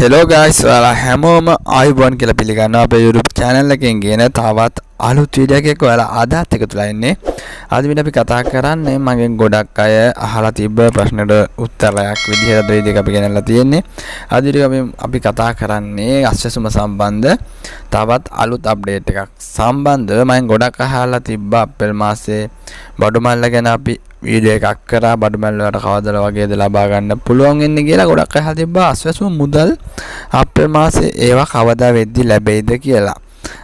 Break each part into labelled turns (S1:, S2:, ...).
S1: Hello guys, ඔයාලා හැමෝම ආයුබෝවන් කියලා පිළිගන්නවා අපේ YouTube channel එකෙන් ගෙන තවත් අලුත් වීඩියෝ එකක් ඔයාලා අදත් එකතුලා ඉන්නේ. අද විදිහට අපි කතා කරන්නේ මගෙන් ගොඩක් අය අහලා තිබ්බ ප්‍රශ්නෙට උත්තරයක් විදිහට වීඩියෝ එක අපි ගෙනල්ලා තියෙන්නේ. අද වීඩියෝ අපි කතා කරන්නේ අස්වැසුම සම්බන්ධ තවත් අලුත් අප්ඩේට් එකක් සම්බන්ධව මම ගොඩක් අහලා තිබ්බා අප්‍රේල් මාසේ බඩුමල්ල ගැන අපි වීඩියෝ එකක් කරා බඩුමල්ල වලට කවදාද වගේද ලබා ගන්න පුළුවන් වෙන්නේ කියලා ගොඩක් අහලා තිබ්බා අස්වැසුම මුදල් අප්‍රේල් මාසේ ඒවා කවදා වෙද්දි ලැබෙයිද කියලා.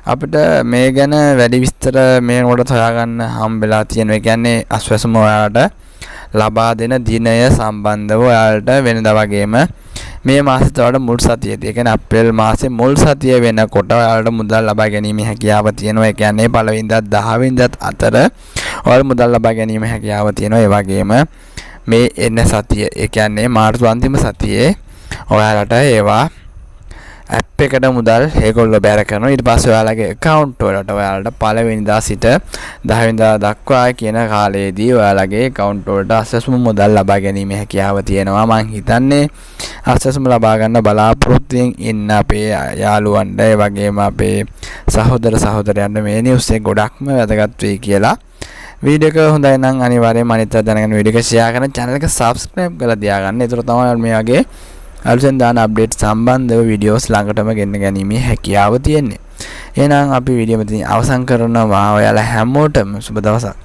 S1: අපිට මේ ගැන වැඩි විස්තර මේ කොට හොයාගන්න හම්බෙලා තියෙනවා. ඒ කියන්නේ අස්වැසුම ඔයාලට ලබා දෙන දිනය සම්බන්ධව ඔයාලට වෙනදා වගේම මේ මාසෙත් ඔයාලට මුල් සතියේදී ඒ කියන්නේ අප්‍රේල් මාසේ මුල් සතිය වෙනකොට ඔයාලට මුදල් ලබා ගැනීමේ හැකියාව තියෙනවා. ඒ කියන්නේ පළවෙනිදා 10 වෙනිදාත් අතර ඔයාලට මුදල් ලබා ගැනීමේ හැකියාව තියෙනවා. ඒ වගේම මේ එන සතිය ඒ කියන්නේ මාර්තු අන්තිම සතියේ ඔයාලට ඒවා ඇප් එකට මුදල් ඒගොල්ලෝ බැර කරනවා. ඊට පස්සේ ඔයාලගේ account වලට ඔයාලට පළවෙනිදා සිට 10 වෙනිදා දක්වා කියන කාලයේදී ඔයාලගේ account වලට අස්වැසුම මුදල් ලබා ගැනීමේ හැකියාව තියෙනවා. මම හිතන්නේ අස්වැසුම ලබා ගන්න බලාපොරොත්තුෙන් ඉන්න අපේ යාළුවන්ට ඒ වගේම අපේ සහෝදර සහෝදරයන්ට මේ නිවුස් එක ගොඩක්ම වැදගත් වෙයි කියලා. වීඩියෝ එක හොඳයි නම් අනිවාර්යයෙන්ම අනිත් අය දැනගන්න වීඩියෝ එක ෂෙයා කරන්න channel එක subscribe කරලා තියාගන්න. ඒතර තමයි මේ වගේ අලුතෙන් දාන අප්ඩේට් සම්බන්ධව වීඩියෝස් ළඟටම ගෙන්න ගැනීමේ හැකියාව තියෙන්නේ. එහෙනම් අපි වීඩියෝ මෙතනින් අවසන් කරනවා. ඔයාලා හැමෝටම සුබ දවසක්.